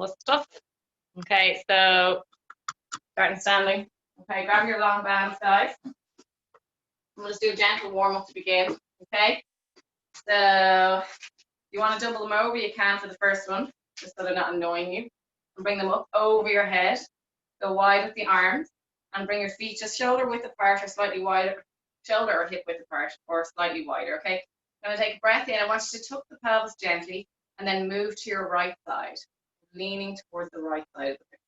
the stuff. Okay, so starting standing. Okay, grab your long bands, guys. We'll just do a gentle warm up to begin. Okay, so if you want to double them over, you can for the first one, just so they're not annoying you. And bring them up over your head. Go wide with the arms, and bring your feet just shoulder width apart or slightly wider, shoulder or hip width apart or slightly wider. Okay, I'm going to take a breath in. I want you to tuck the pelvis gently, and then move to your right side, leaning towards the right side of the hip.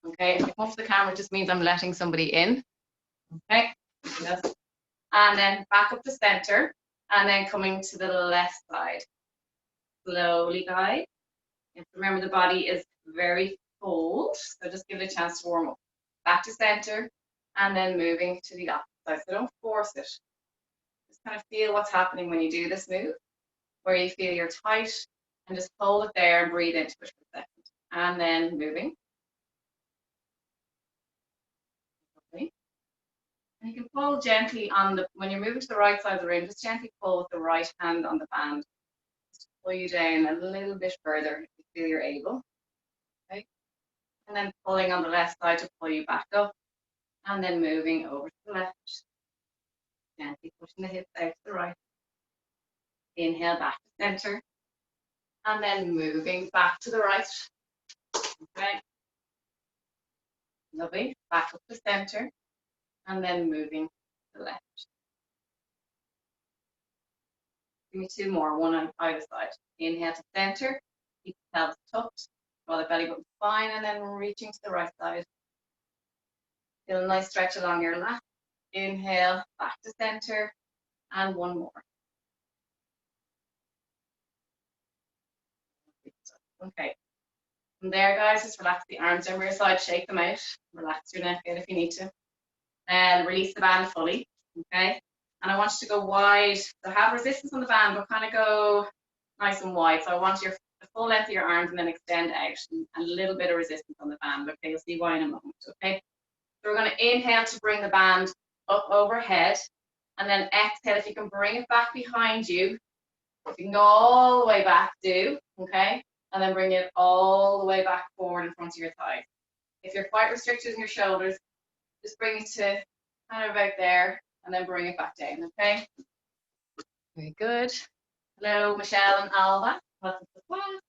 Okay, if you come up to the camera, it just means I'm letting somebody in. Okay, and then back up to center, and then coming to the left side. Slowly, guys. Remember, the body is very cold, so just give it a chance to warm up. Back to center, and then moving to the opposite side. So don't force it. Just kind of feel what's happening when you do this move, where you feel you're tight, and just hold it there and breathe into it for a second. And then moving. Okay. And you can pull gently on the, when you're moving to the right side of the room, just gently pull with the right hand on the band. Just pull you down a little bit further if you feel you're able. Okay. And then pulling on the left side to pull you back up. And then moving over to the left. Gently pushing the hips out to the right. Inhale back to center. And then moving back to the right. Okay. Lovely. Back up to center. And then moving to the left. Give me two more, one on either side. Inhale to center. Keep the pelvis tucked. Draw the belly button fine. And then reaching to the right side. Feel a nice stretch along your lat. Inhale, back to center, and one more. Okay. From there, guys, just relax the arms over your side, shake them out. Relax your neck out if you need to. And release the band fully, okay? And I want you to go wide. So have resistance on the band, but kind of go nice and wide. So I want your the full length of your arms and then extend out, and a little bit of resistance on the band. Okay, you'll see why in a moment, okay? So we're going to inhale to bring the band up overhead, and then exhale. If you can bring it back behind you, if you can go all the way back, do, okay? And then bring it all the way back forward in front of your thighs. If you're quite restricted in your shoulders, just bring it to kind of about there, and then bring it back down, okay? Very good. Hello, Michelle and Alba. Welcome to the class.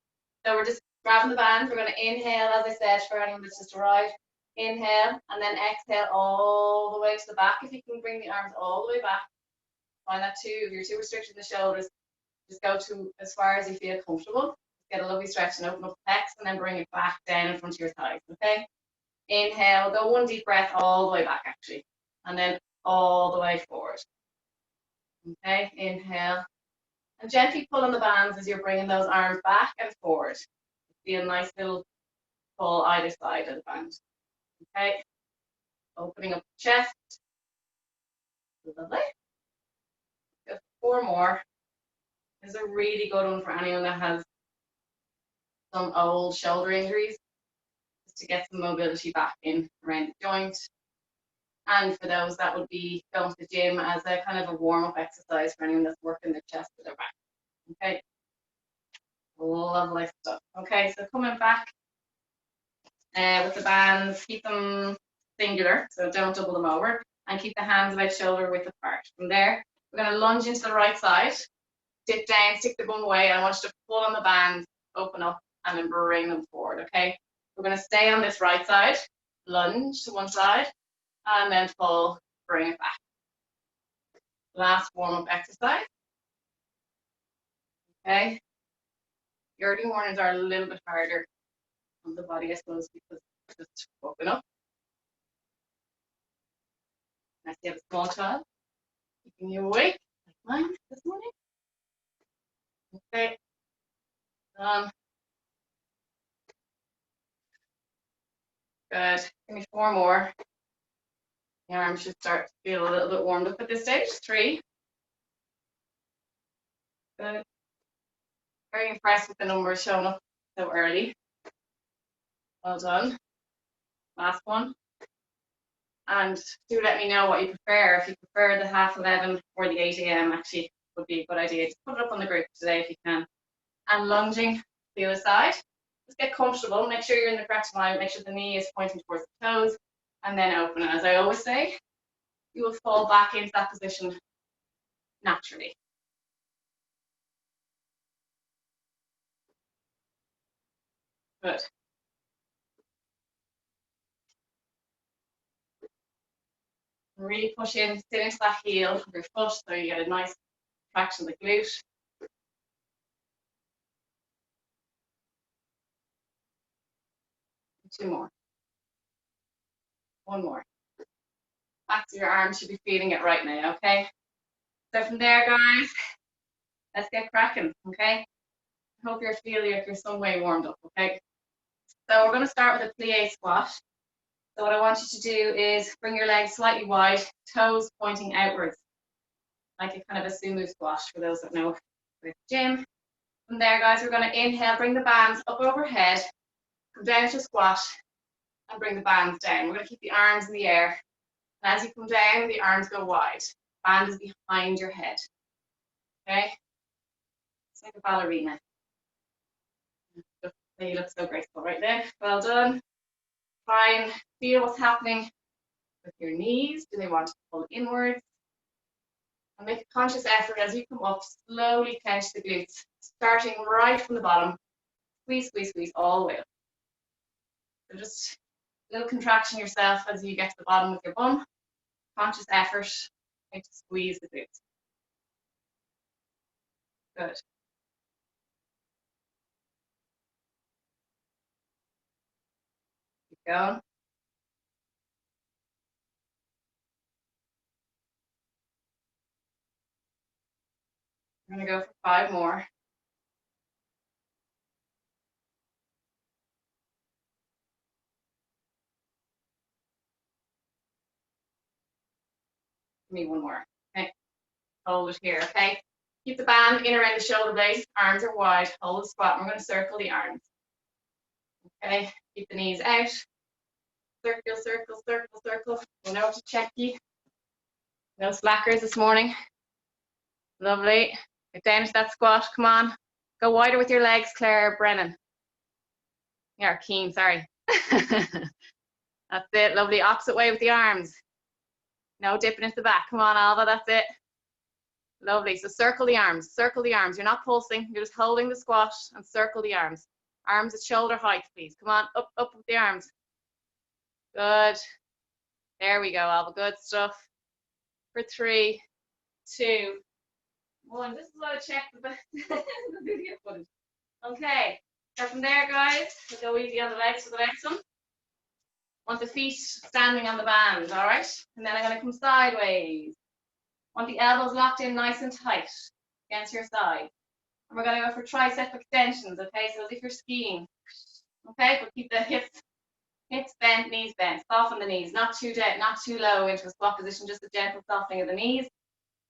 So we're just grabbing the band. We're going to inhale, as I said, for anyone that's just arrived. Inhale, and then exhale all the way to the back. If you can bring the arms all the way back, find that too. If you're too restricted in the shoulders, just go to as far as you feel comfortable. Get a lovely stretch and open up the pecs, and then bring it back down in front of your thighs, okay? Inhale, go one deep breath all the way back, actually, and then all the way forward. Okay, inhale, and gently pull on the bands as you're bringing those arms back and forward. Feel a nice little pull either side of the band. Okay, opening up the chest. Lovely. Just four more. This is a really good one for anyone that has some old shoulder injuries, just to get some mobility back in around the joint. And for those that would be going to the gym as a kind of a warm-up exercise for anyone that's working their chest or their back. Okay, lovely stuff. Okay, so coming back with the bands, keep them singular, so don't double them over, and keep the hands about shoulder width apart. From there, we're going to lunge into the right side, dip down, stick the bum away, and I want you to pull on the bands, open up, and then bring them forward, okay? We're going to stay on this right side, lunge to one side, and then pull, bring it back. Last warm-up exercise. Okay. The early mornings are a little bit harder on the body, I suppose, because it's just woken up. Unless you have a small child, keeping you awake, like mine this morning. Okay. Good. Give me four more. The arms should start to feel a little bit warmed up at this stage. 3. Good. Very impressed with the numbers showing up so early. Well done. Last one. And do let me know what you prefer. If you prefer the 11:30 or the 8 a.m. actually would be a good idea. Just put it up on the group today if you can. And lunging to the other side. Just get comfortable, make sure you're in the correct alignment, make sure the knee is pointing towards the toes, and then open. And as I always say, you will fall back into that position naturally. Good. Really push in, sit into that heel of your foot so you get a nice traction of the glute. Two more. One more. Back to your arms, should be feeling it right now, okay? So from there, guys, let's get cracking, okay? I hope you're feeling like you're some way warmed up, okay? So we're going to start with a plie squat. So what I want you to do is bring your legs slightly wide, toes pointing outwards, like a kind of a sumo squat for those that know with gym. From there, guys, we're going to inhale, bring the bands up overhead, come down to a squat, and bring the bands down. We're going to keep the arms in the air. And as you come down, the arms go wide. Band is behind your head. Okay? It's like a ballerina. You look so graceful right there. Well done. Try and feel what's happening with your knees. Do they want to pull inwards? And make a conscious effort as you come up, slowly clench the glutes, starting right from the bottom. Squeeze, squeeze, squeeze all the way up. So just a little contraction yourself as you get to the bottom with your bum. Conscious effort, to squeeze the glutes. Good. Keep going. I'm going to go for 5 more. Give me 1 more. Okay. Hold it here, okay? Keep the band in around the shoulder blades. Arms are wide. Hold the squat. We're going to circle the arms. Okay. Keep the knees out. Circle, circle, circle, circle. We know to check you. No slackers this morning. Lovely. Get down to that squat. Come on. Go wider with your legs, Claire Brennan. Yeah, Keen, sorry. That's it. Lovely. Opposite way with the arms. No dipping into the back. Come on, Alva. That's it. Lovely. So circle the arms. Circle the arms. You're not pulsing. You're just holding the squat and circle the arms. Arms at shoulder height, please. Come on. Up, up with the arms. Good. There we go, Alva. Good stuff. For 3, 2, 1. This is what I checked the video footage. Okay. So from there, guys, we'll go easy on the legs for the next one. Want the feet standing on the band, all right? And then I'm going to come sideways. Want the elbows locked in nice and tight against your side. And we're going to go for tricep extensions, okay? So as if you're skiing, okay? But keep the hips bent, knees bent. Soften the knees, not too dead, not too low into a squat position, just a gentle softening of the knees.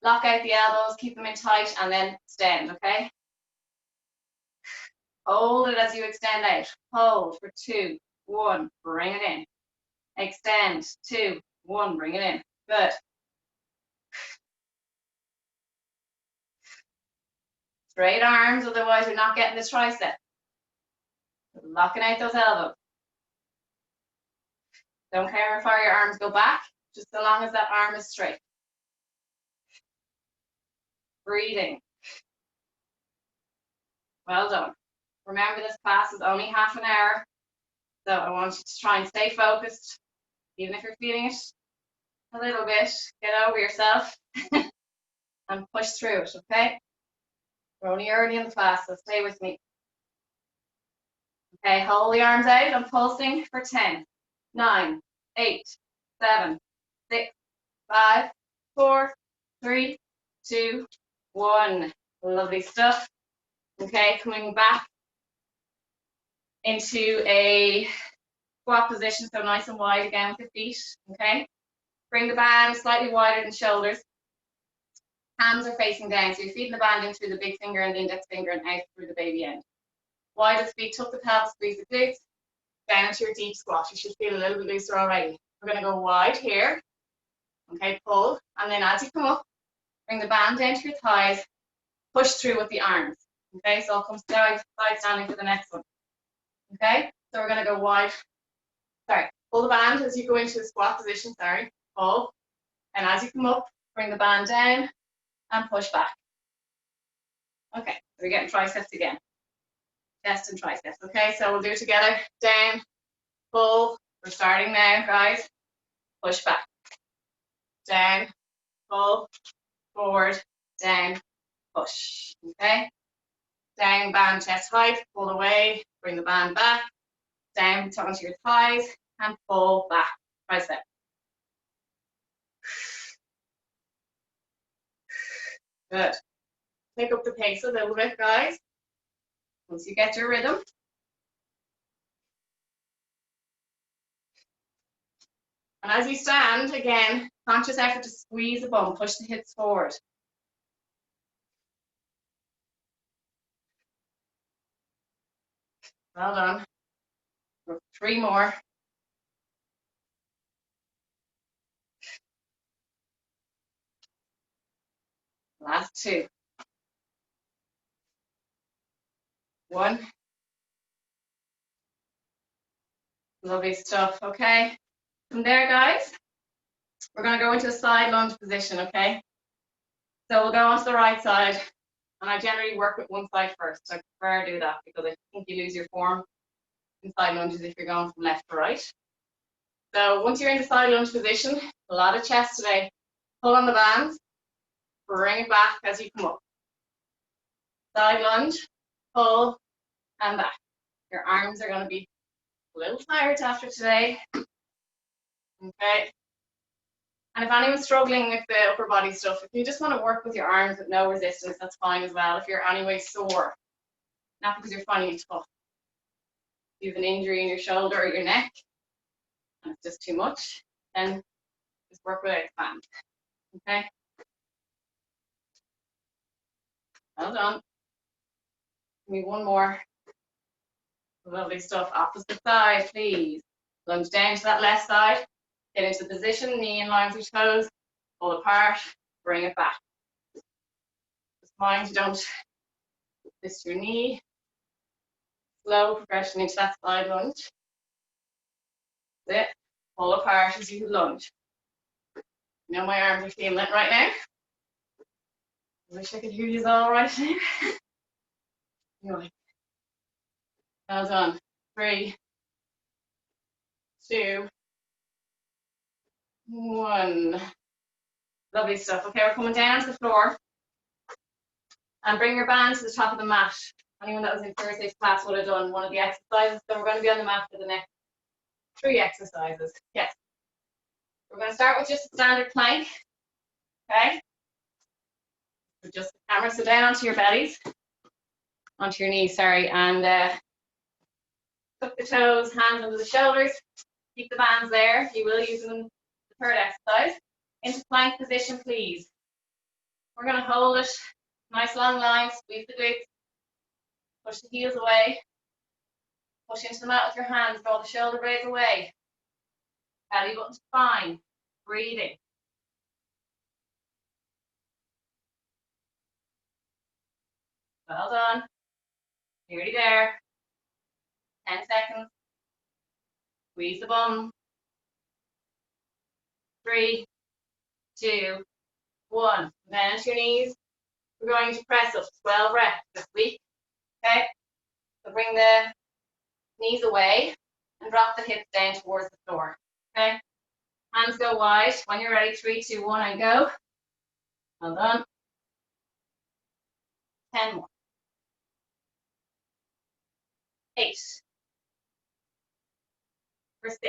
Lock out the elbows, keep them in tight, and then extend, okay? Hold it as you extend out. Hold for 2, 1, bring it in. Extend, 2, 1, bring it in. Good. Straight arms, otherwise you're not getting this tricep. Locking out those elbows. Don't care how far your arms go back, just so long as that arm is straight. Breathing. Well done. Remember, this class is only half an hour, so I want you to try and stay focused, even if you're feeling it a little bit. Get over yourself and push through it, okay? We're only early in the class, so stay with me. Okay, hold the arms out. I'm pulsing for 10, 9, 8, 7, 6, 5, 4, 3, 2, 1. Lovely stuff. Okay, coming back into a squat position, so nice and wide again with the feet. Okay, bring the band slightly wider than shoulders. Hands are facing down, so you're feeding the band in through the big finger and the index finger and out through the baby end. Wide as feet, tuck the pelvis, squeeze the glutes, down to your deep squat. You should feel a little bit looser already. We're going to go wide here. Okay, pull, and then as you come up, bring the band down to your thighs, push through with the arms. Okay, so I'll come side standing for the next one. Okay, so we're going to go wide. Sorry, pull the band as you go into the squat position. Sorry, pull. And as you come up, bring the band down and push back. Okay, so we're getting triceps again. Chest and triceps. Okay, so we'll do it together. Down, pull. We're starting now, guys. Push back. Down, pull, forward, down, push. Okay? Down, band, chest height, pull away, bring the band back. Down, tuck onto your thighs, and pull back. Tricep. Good. Pick up the pace a little bit, guys. Once you get your rhythm. And as you stand, again, conscious effort to squeeze the bum, push the hips forward. Well done. 3 more. Last 2. 1. Lovely stuff, okay? From there, guys, we're going to go into a side lunge position, okay? So we'll go onto the right side, and I generally work with one side first. I prefer to do that because I think you lose your form in side lunges if you're going from left to right. So once you're in the side lunge position, a lot of chest today. Pull on the bands, bring it back as you come up. Side lunge, pull, and back. Your arms are going to be a little tired after today. Okay. And if anyone's struggling with the upper body stuff, if you just want to work with your arms with no resistance, that's fine as well. If you're anyway sore, not because you're finding it tough. If you have an injury in your shoulder or your neck, and it's just too much, then just work without a band. Okay? Well done. Give me one more. Lovely stuff. Opposite side, please. Lunge down to that left side. Get into the position, knee in line with your toes. Pull apart, bring it back. Just mind you don't twist your knee. Slow progression into that side lunge. That's it. Pull apart as you lunge. You know my arms are feeling it right now. I wish I could hear you all right now. Anyway. Well done. 3, 2, 1. Lovely stuff. Okay, we're coming down to the floor. And bring your band to the top of the mat. Anyone that was in Thursday's class would have done one of the exercises. So we're going to be on the mat for the next 3 exercises. Yes. We're going to start with just a standard plank. Okay? So just the camera, so down onto your bellies. Onto your knees, sorry. And tuck the toes, hands under the shoulders. Keep the bands there. You will use them in the 3rd exercise. Into plank position, please. We're going to hold it. Nice long line. Squeeze the glutes. Push the heels away. Push into the mat with your hands. Draw the shoulder blades away. Belly button's fine. Breathing. Well done. Nearly there. 10 seconds. Squeeze the bum. 3, 2, 1. Then to your knees. We're going to press up 12 reps this week. Okay? So bring the knees away and drop the hips down towards the floor. Okay? Hands go wide. When you're ready, 3, 2, 1, and go. Well done. 10 more. 8. For 6.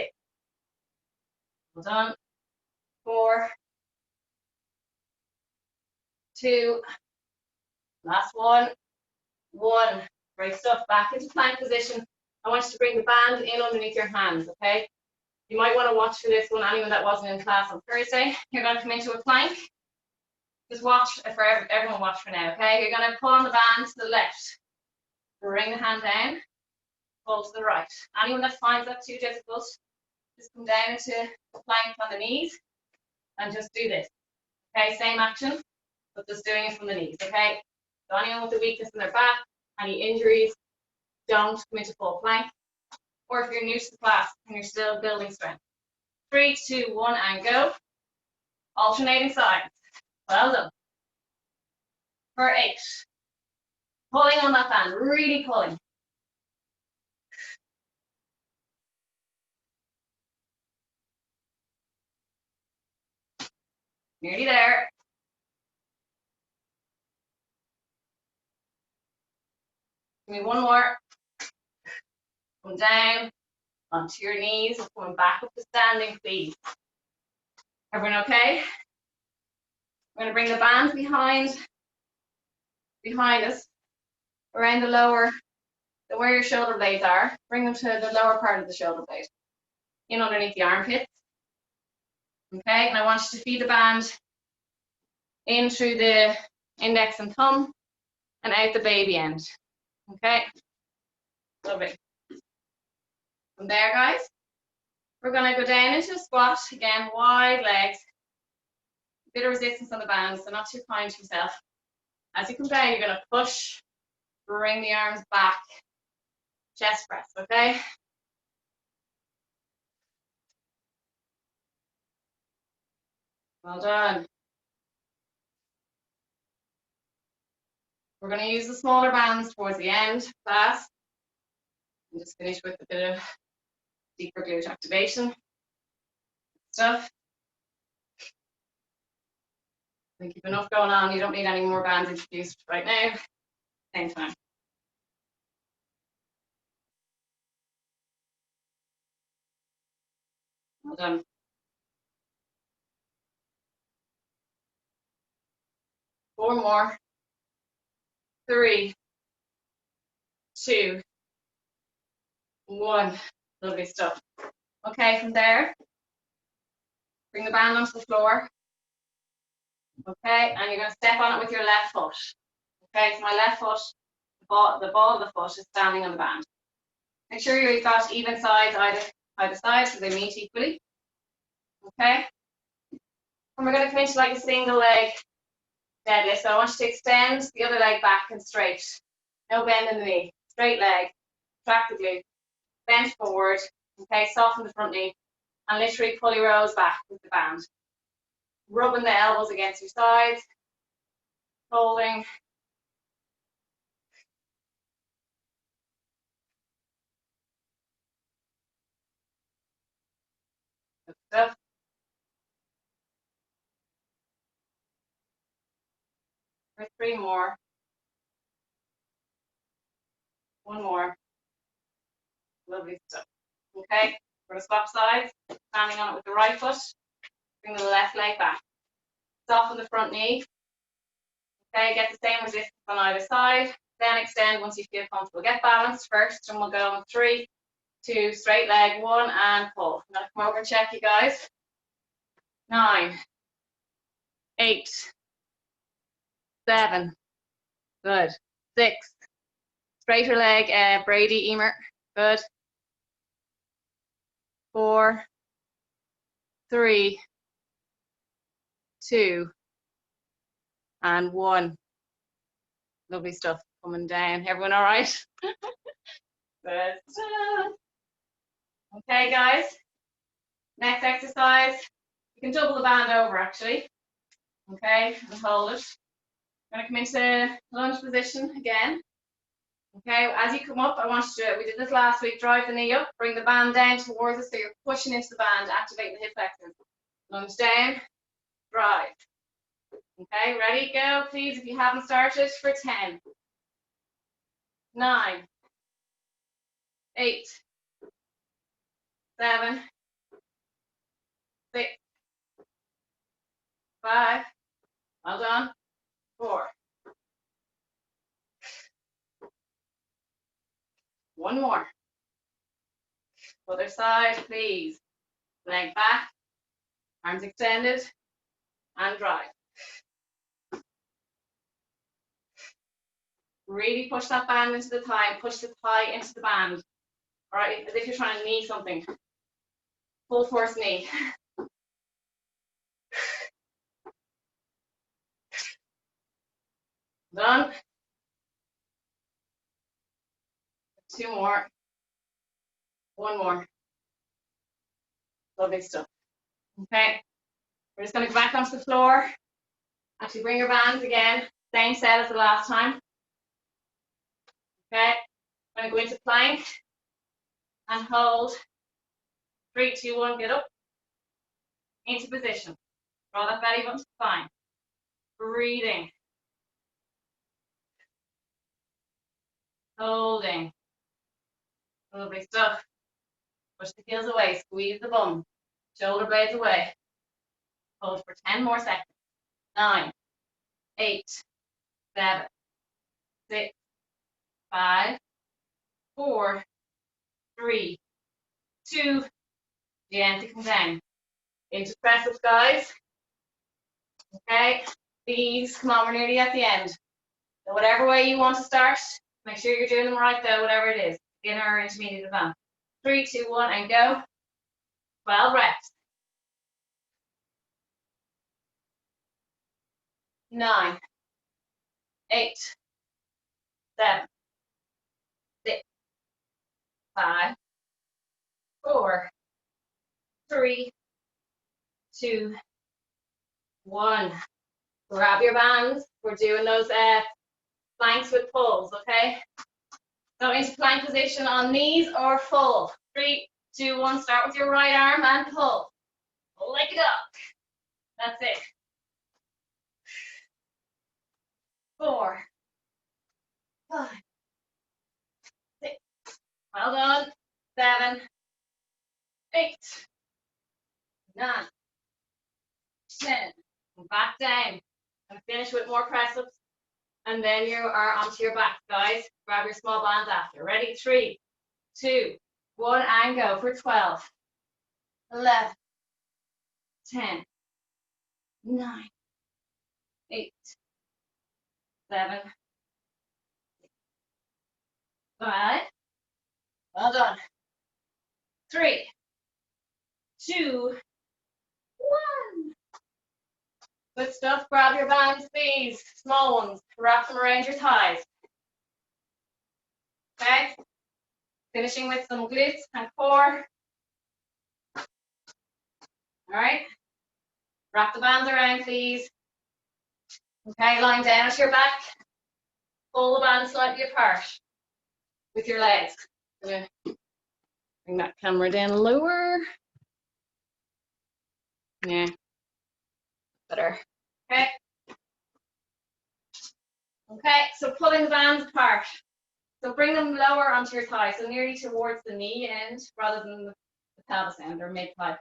Well done. 4. 2. Last one. 1. Great stuff. Back into plank position. I want you to bring the band in underneath your hands, okay? You might want to watch for this one, anyone that wasn't in class on Thursday. You're going to come into a plank. Just watch, for everyone watch for now, okay? You're going to pull on the band to the left. Bring the hand down. Pull to the right. Anyone that finds that too difficult, just come down into the plank on the knees and just do this. Okay, same action, but just doing it from the knees, okay? So anyone with a weakness in their back, any injuries, don't come into full plank. or if you're new to the class and you're still building strength. 3, 2, 1, and go. Alternating sides. Well done. For 8. Pulling on that band, really pulling. Nearly there. Give me one more. Come down onto your knees, going back up to standing, please. Everyone okay? We're going to bring the band behind us, around the lower, where your shoulder blades are. Bring them to the lower part of the shoulder blade, in underneath the armpits. Okay, and I want you to feed the band in through the index and thumb and out the baby end. Okay, lovely. From there, guys, we're going to go down into a squat. Again, wide legs. A bit of resistance on the band, so not too kind to yourself. As you come down, you're going to push, bring the arms back, chest press, okay? Well done. We're going to use the smaller bands towards the end, class. And just finish with a bit of deeper glute activation stuff. I think you've enough going on. You don't need any more bands introduced right now. Same time. Well done. Four more. 3, 2, 1. Lovely stuff. Okay, from there, bring the band onto the floor. Okay, and you're going to step on it with your left foot. Okay, so my left foot, the ball of the foot is standing on the band. Make sure you've got even sides either side so they meet equally. Okay, and we're going to come into like a single leg deadlift. So I want you to extend the other leg back and straight. No bend in the knee. Straight leg, track the glute, bend forward. Okay, soften the front knee, and literally pull your elbows back with the band. Rubbing the elbows against your sides, holding. Good stuff. For 3 more. 1 more. Lovely stuff. Okay, we're going to swap sides. Standing on it with the right foot. Bring the left leg back. Soften the front knee. Okay, get the same resistance on either side. Then extend once you feel comfortable. Get balanced first, and we'll go on 3, 2, straight leg, 1, and pull. I'm going to come over and check you guys. 9, 8, 7. Good. 6. Straighter leg, Brady, Emer. Good. 4, 3, 2, and 1. Lovely stuff. Coming down. Everyone all right? Good. Okay, guys. Next exercise. You can double the band over, actually. Okay, and hold it. I'm going to come into lunge position again. Okay, as you come up, I want you to, we did this last week, drive the knee up, bring the band down towards us so you're pushing into the band, activating the hip flexors. Lunge down, drive. Okay, ready, go, please, if you haven't started, for 10, 9, 8, 7, 6, 5, well done, 4. 1 more. Other side, please. Leg back, arms extended, and drive. Really push that band into the thigh, push the thigh into the band. All right, as if you're trying to knee something. Full force knee. Done. 2 more. One more. Lovely stuff. Okay. We're just going to go back onto the floor. Actually, bring your bands again. Same set as the last time. Okay. I'm going to go into plank and hold. 3, 2, 1, get up. Into position. Draw that belly button to the spine. Breathing. Holding. Lovely stuff. Push the heels away. Squeeze the bum. Shoulder blades away. Hold for 10 more seconds. 9, 8, 7, 6, 5, 4, 3, 2. Gently come down. Into press ups, guys. Okay. These, come on, we're nearly at the end. So whatever way you want to start, make sure you're doing them right though, whatever it is. Beginner or intermediate advanced. 3, 2, 1, and go. 12 reps. 9, 8, 7, 6, 5, 4, 3, 2, 1. Grab your bands. We're doing those planks with pulls, okay? So into plank position on knees or full. 3, 2, 1. Start with your right arm and pull. Pull like a duck. That's it. 4, 5, 6. Well done. 7, 8, 9, 10. Back down. And finish with more press ups. And then you are onto your back, guys. Grab your small bands after. Ready? 3, 2, 1, and go for 12, 11, 10, 9, 8, 7, 5. Well done. 3, 2, 1. Good stuff. Grab your bands, please. Small ones. Wrap them around your thighs. Okay. Finishing with some glutes and core. All right. Wrap the bands around, please. Okay, lying down at your back. Pull the bands slightly apart with your legs. Bring that camera down lower. Yeah, better. Okay. Okay, so pulling the bands apart. So bring them lower onto your thigh, so nearly towards the knee end rather than the pelvis end or mid-thigh.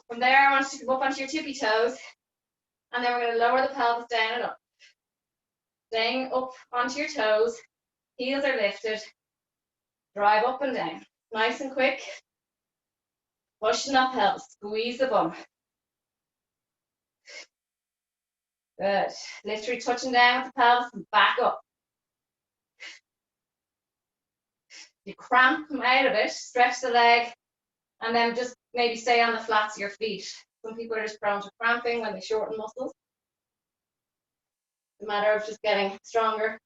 From there, I want you to go up onto your tippy toes, and then we're going to lower the pelvis down and up. Staying up onto your toes, heels are lifted, drive up and down. Nice and quick. Pushing that pelvis, squeeze the bum. Good. Literally touching down with the pelvis and back up. You cramp, come out of it, stretch the leg, and then just maybe stay on the flats of your feet. Some people are just prone to cramping when they shorten muscles. It's a matter of just getting stronger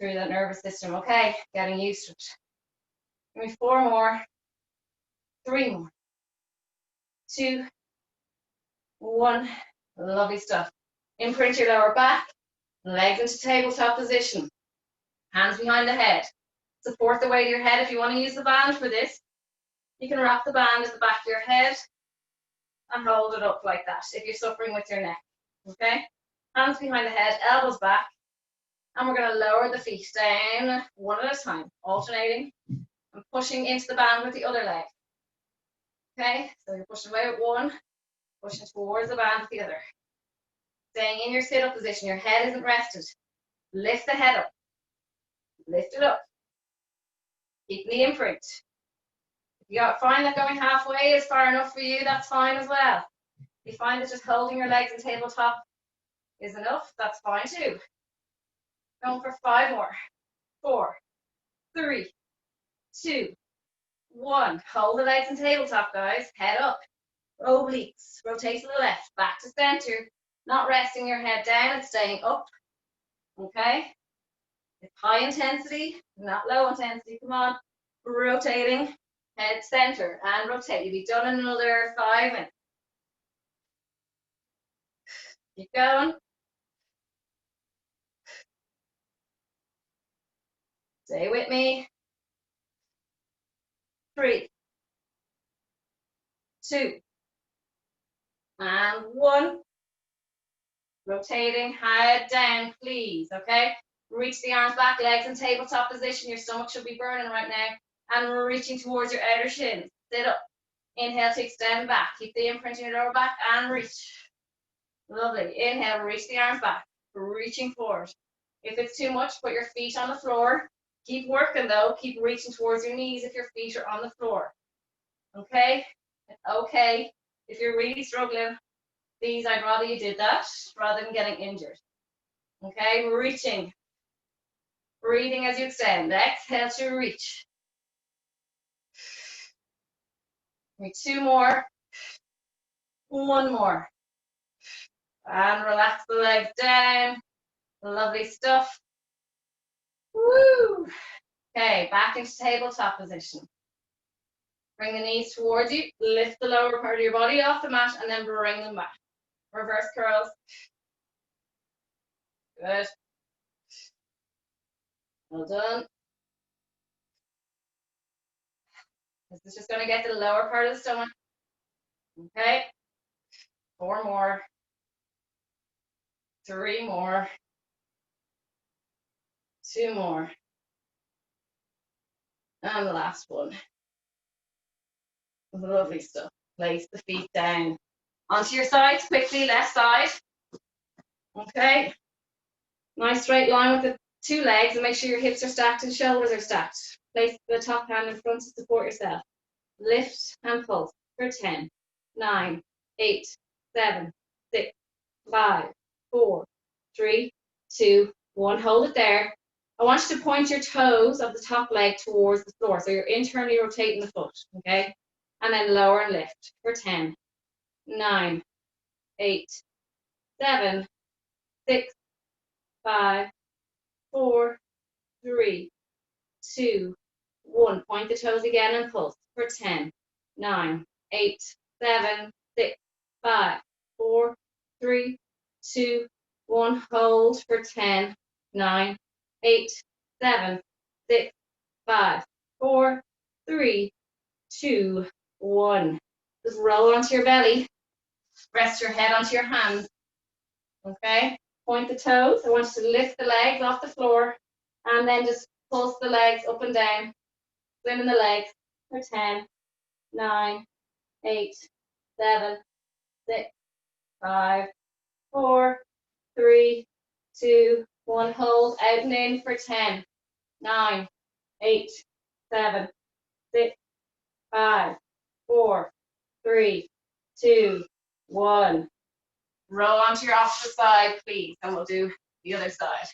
through that nervous system. Okay, getting used to it. Give me 4 more, 3 more, 2, 1. Lovely stuff. Imprint your lower back, legs into tabletop position, hands behind the head. Support the weight of your head. If you want to use the band for this, you can wrap the band at the back of your head and hold it up like that if you're suffering with your neck. Okay? Hands behind the head, elbows back, and we're going to lower the feet down one at a time, alternating and pushing into the band with the other leg. Okay? So you're pushing away with one, pushing towards the band with the other. Staying in your sit-up position, your head isn't rested. Lift the head up. Lift it up. Keep the imprint. If you find that going halfway is far enough for you, that's fine as well. If you find that just holding your legs in tabletop is enough, that's fine too. Going for 5 more. 4, 3, 2, 1. Hold the legs in tabletop, guys. Head up. Obliques. Rotate to the left. Back to center. Not resting your head down. It's staying up. Okay? It's high intensity, not low intensity. Come on. Rotating. Head center and rotate. You'll be done in another 5 minutes. Keep going. Stay with me. 3, 2, and 1. Rotating, head down, please, okay? Reach the arms back, legs in tabletop position. Your stomach should be burning right now. And we're reaching towards your outer shins. Sit up. Inhale to extend back. Keep the imprint in your lower back and reach. Lovely. Inhale, reach the arms back. Reaching forward. If it's too much, put your feet on the floor. Keep working though. Keep reaching towards your knees if your feet are on the floor. Okay? Okay. If you're really struggling, please, I'd rather you did that rather than getting injured. Okay? Reaching. Breathing as you extend. Exhale to reach. 2 more. 1 more. And relax the legs down. Lovely stuff. Woo! Okay, back into tabletop position. Bring the knees towards you. Lift the lower part of your body off the mat and then bring them back. Reverse curls. Good. Well done. This is just going to get the lower part of the stomach. Okay. 4 more. 3 more. 2 more. And the last one. Lovely stuff. Place the feet down. Onto your sides quickly, left side. Okay. Nice straight line with the 2 legs and make sure your hips are stacked and shoulders are stacked. Place the top hand in front to support yourself. Lift and pulse for 10, 9, 8, 7, 6, 5, 4, 3, 2, 1. Hold it there. I want you to point your toes of the top leg towards the floor. So you're internally rotating the foot, okay? And then lower and lift for 10, 9, 8, 7, 6, 5, 4, 3, 2, 1. Point the toes again and pulse for 10, 9, 8, 7, 6, 5, 4, 3, 2, 1. Hold for 10, 9, 8, 7, 6, 5, 4, 3, 2, 1. Just roll onto your belly. Rest your head onto your hands. Okay? Point the toes. I want you to lift the legs off the floor and then just pulse the legs up and down. Swim in the legs for 10, 9, 8, 7, 6, 5, 4, 3, 2, 1. Hold out and in for 10, 9, 8, 7, 6, 5, 4, 3, 2, 1. Roll onto your opposite side, please, and we'll do the other side.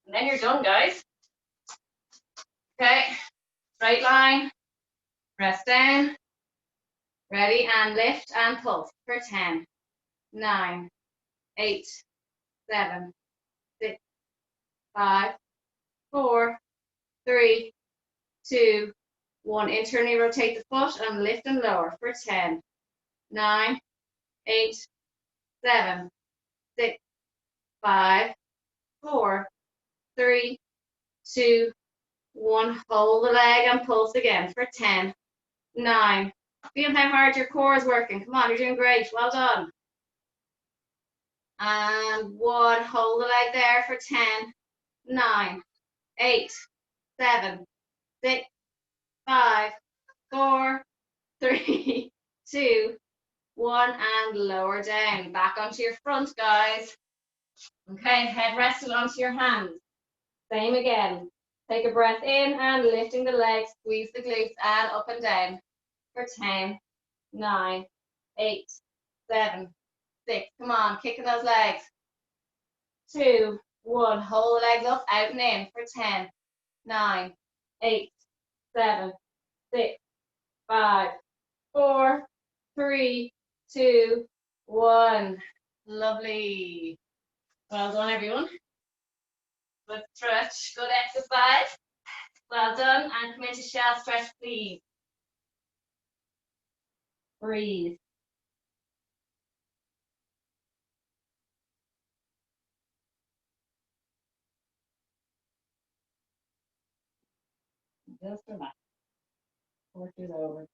And then you're done, guys. Okay, straight line, press down, ready, and lift and pulse for 10, 9, 8, 7, 6, 5, 4, 3, 2, 1. Internally rotate the foot and lift and lower for 10, 9, 8, 7, 6, 5, 4, 3, 2, 1. Hold the leg and pulse again for 10, 9. Feel how hard your core is working. Come on, you're doing great. Well done. And 1. Hold the leg there for 10, 9, 8, 7, 6, 5, 4, 3, 2, 1. And lower down. Back onto your front, guys. Okay, head rested onto your hands. Same again. Take a breath in and lifting the legs, squeeze the glutes and up and down for 10, 9, 8, 7, 6. Come on, kicking those legs. 2, 1. Hold the legs up, out and in for 10, 9, 8, 7, 6, 5, 4, 3, 2, 1. Lovely. Well done, everyone. Good stretch, good exercise. Well done. And come into shell stretch, please. Breathe. Just relax. Work is over.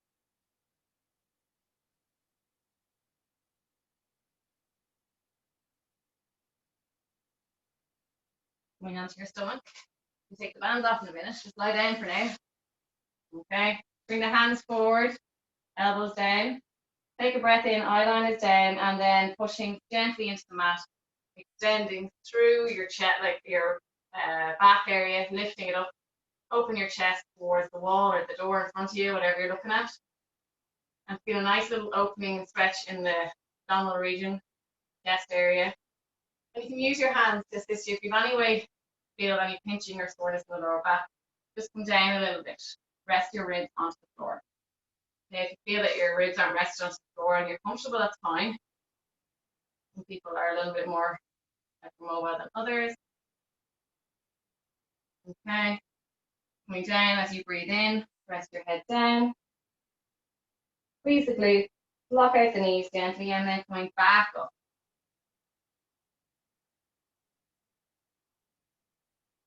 Coming onto your stomach. You take the bands off in a minute. Just lie down for now. Okay. Bring the hands forward, elbows down. Take a breath in, eyeliner is down, and then pushing gently into the mat, extending through your chest, like your back area, lifting it up. Open your chest towards the wall or the door in front of you, whatever you're looking at. And feel a nice little opening and stretch in the abdominal region, chest area. And you can use your hands to assist you if you have any way feel any pinching or soreness in the lower back. Just come down a little bit. Rest your ribs onto the floor. Now, if you feel that your ribs aren't rested onto the floor and you're comfortable, that's fine. Some people are a little bit more mobile than others. Okay. Coming down as you breathe in, rest your head down. Squeeze the glutes, lock out the knees gently, and then coming back up.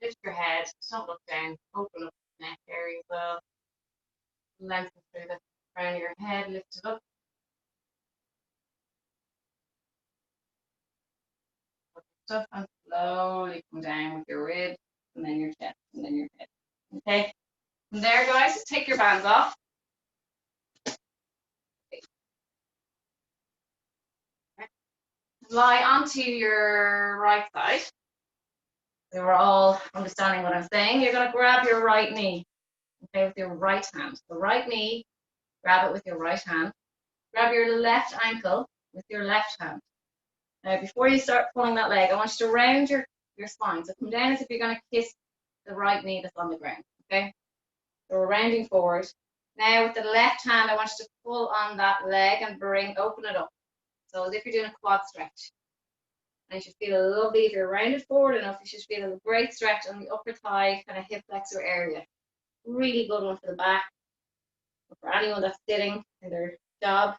Lift your head, don't look down, open up the neck area as well. Lengthen through the crown of your head, lift it up. Stuff and slowly come down with your ribs, and then your chest, and then your head. Okay, from there, guys, just take your bands off. Lie onto your right side. So we're all understanding what I'm saying. You're going to grab your right knee, okay, with your right hand. The right knee, grab it with your right hand. Grab your left ankle with your left hand. Now, before you start pulling that leg, I want you to round your spine. So come down as if you're going to kiss the right knee that's on the ground, okay? So we're rounding forward. Now, with the left hand, I want you to pull on that leg and open it up. So as if you're doing a quad stretch. And you should feel lovely, if you're rounded forward enough, you should feel a great stretch on the upper thigh, kind of hip flexor area. Really good one for the back. For anyone that's sitting in their job,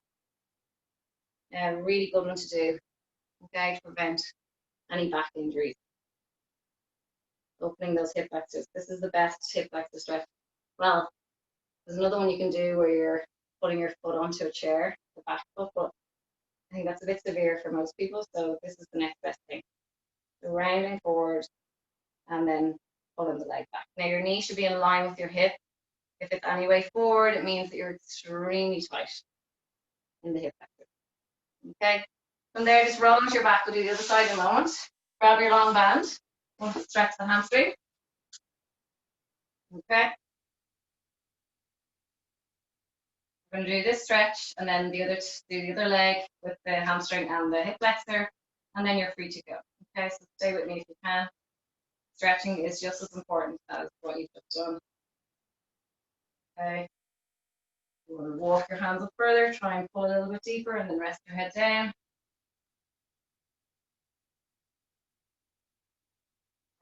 really good one to do, okay, to prevent any back injuries. Opening those hip flexors. This is the best hip flexor stretch. Well, there's another one you can do where you're putting your foot onto a chair, the back foot, but I think that's a bit severe for most people, so this is the next best thing. So rounding forward and then pulling the leg back. Now your knee should be in line with your hip. If it's any way forward, it means that you're extremely tight in the hip flexor. Okay, from there, just roll onto your back. We'll do the other side in a moment. Grab your long band. We'll stretch the hamstring. Okay. We're going to do this stretch and then do the other leg with the hamstring and the hip flexor, and then you're free to go. Okay, so stay with me if you can. Stretching is just as important as what you've just done. Okay. You want to walk your hands up further, try and pull a little bit deeper, and then rest your head down.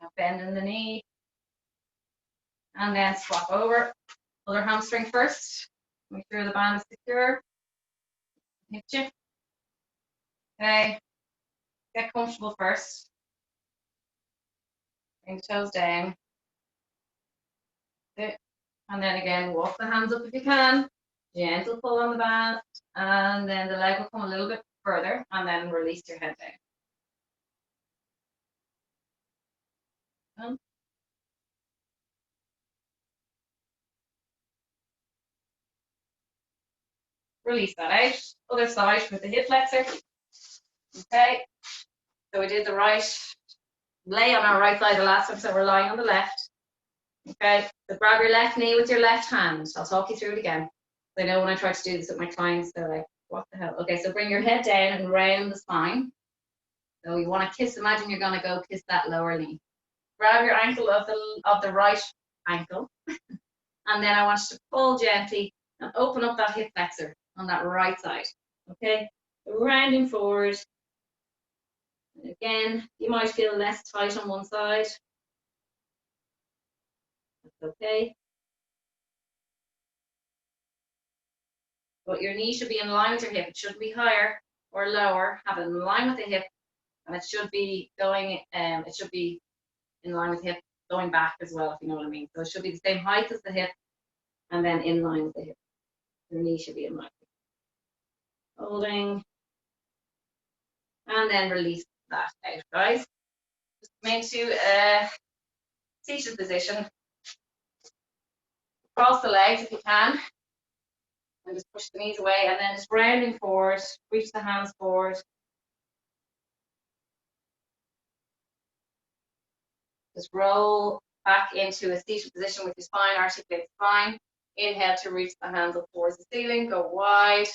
Now bend in the knee. And then swap over. Other hamstring first. Make sure the band is secure. Hip you. Okay. Get comfortable first. Bring the toes down. Okay. And then again, walk the hands up if you can. Gentle pull on the band. And then the leg will come a little bit further. And then release your head down. Release that out. Other side with the hip flexor. Okay. So we did the right. Lay on our right side the last time, so we're lying on the left. Okay, so grab your left knee with your left hand. I'll talk you through it again. I know when I try to do this with my clients, they're like, what the hell? Okay, so bring your head down and round the spine. So you want to kiss, imagine you're going to go kiss that lower knee. Grab your ankle of the right ankle. And then I want you to pull gently and open up that hip flexor on that right side. Okay, so rounding forward. And again, you might feel less tight on one side. That's okay. But your knee should be in line with your hip. It shouldn't be higher or lower. Have it in line with the hip, and it should be going. It should be in line with the hip, going back as well, if you know what I mean. So it should be the same height as the hip, and then in line with the hip. Your knee should be in line. Holding, and then release that out, guys. Just come into a seated position. Cross the legs if you can, and just push the knees away, and then just rounding forward, reach the hands forward. Just roll back into a seated position with your spine, articulate spine. Inhale to reach the hands up towards the ceiling, go wide,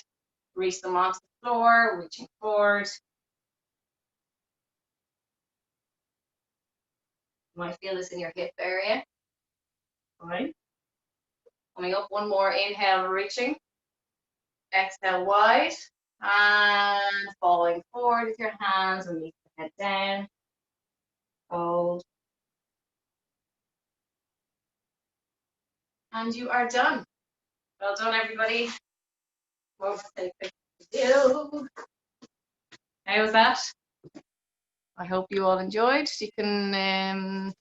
reach them onto the floor, reaching forward. You might feel this in your hip area. All right. Coming up, one more, inhale, reaching. Exhale, wide, and falling forward with your hands, release the head down. Hold. And you are done. Well done, everybody. How was that? I hope you all enjoyed. You can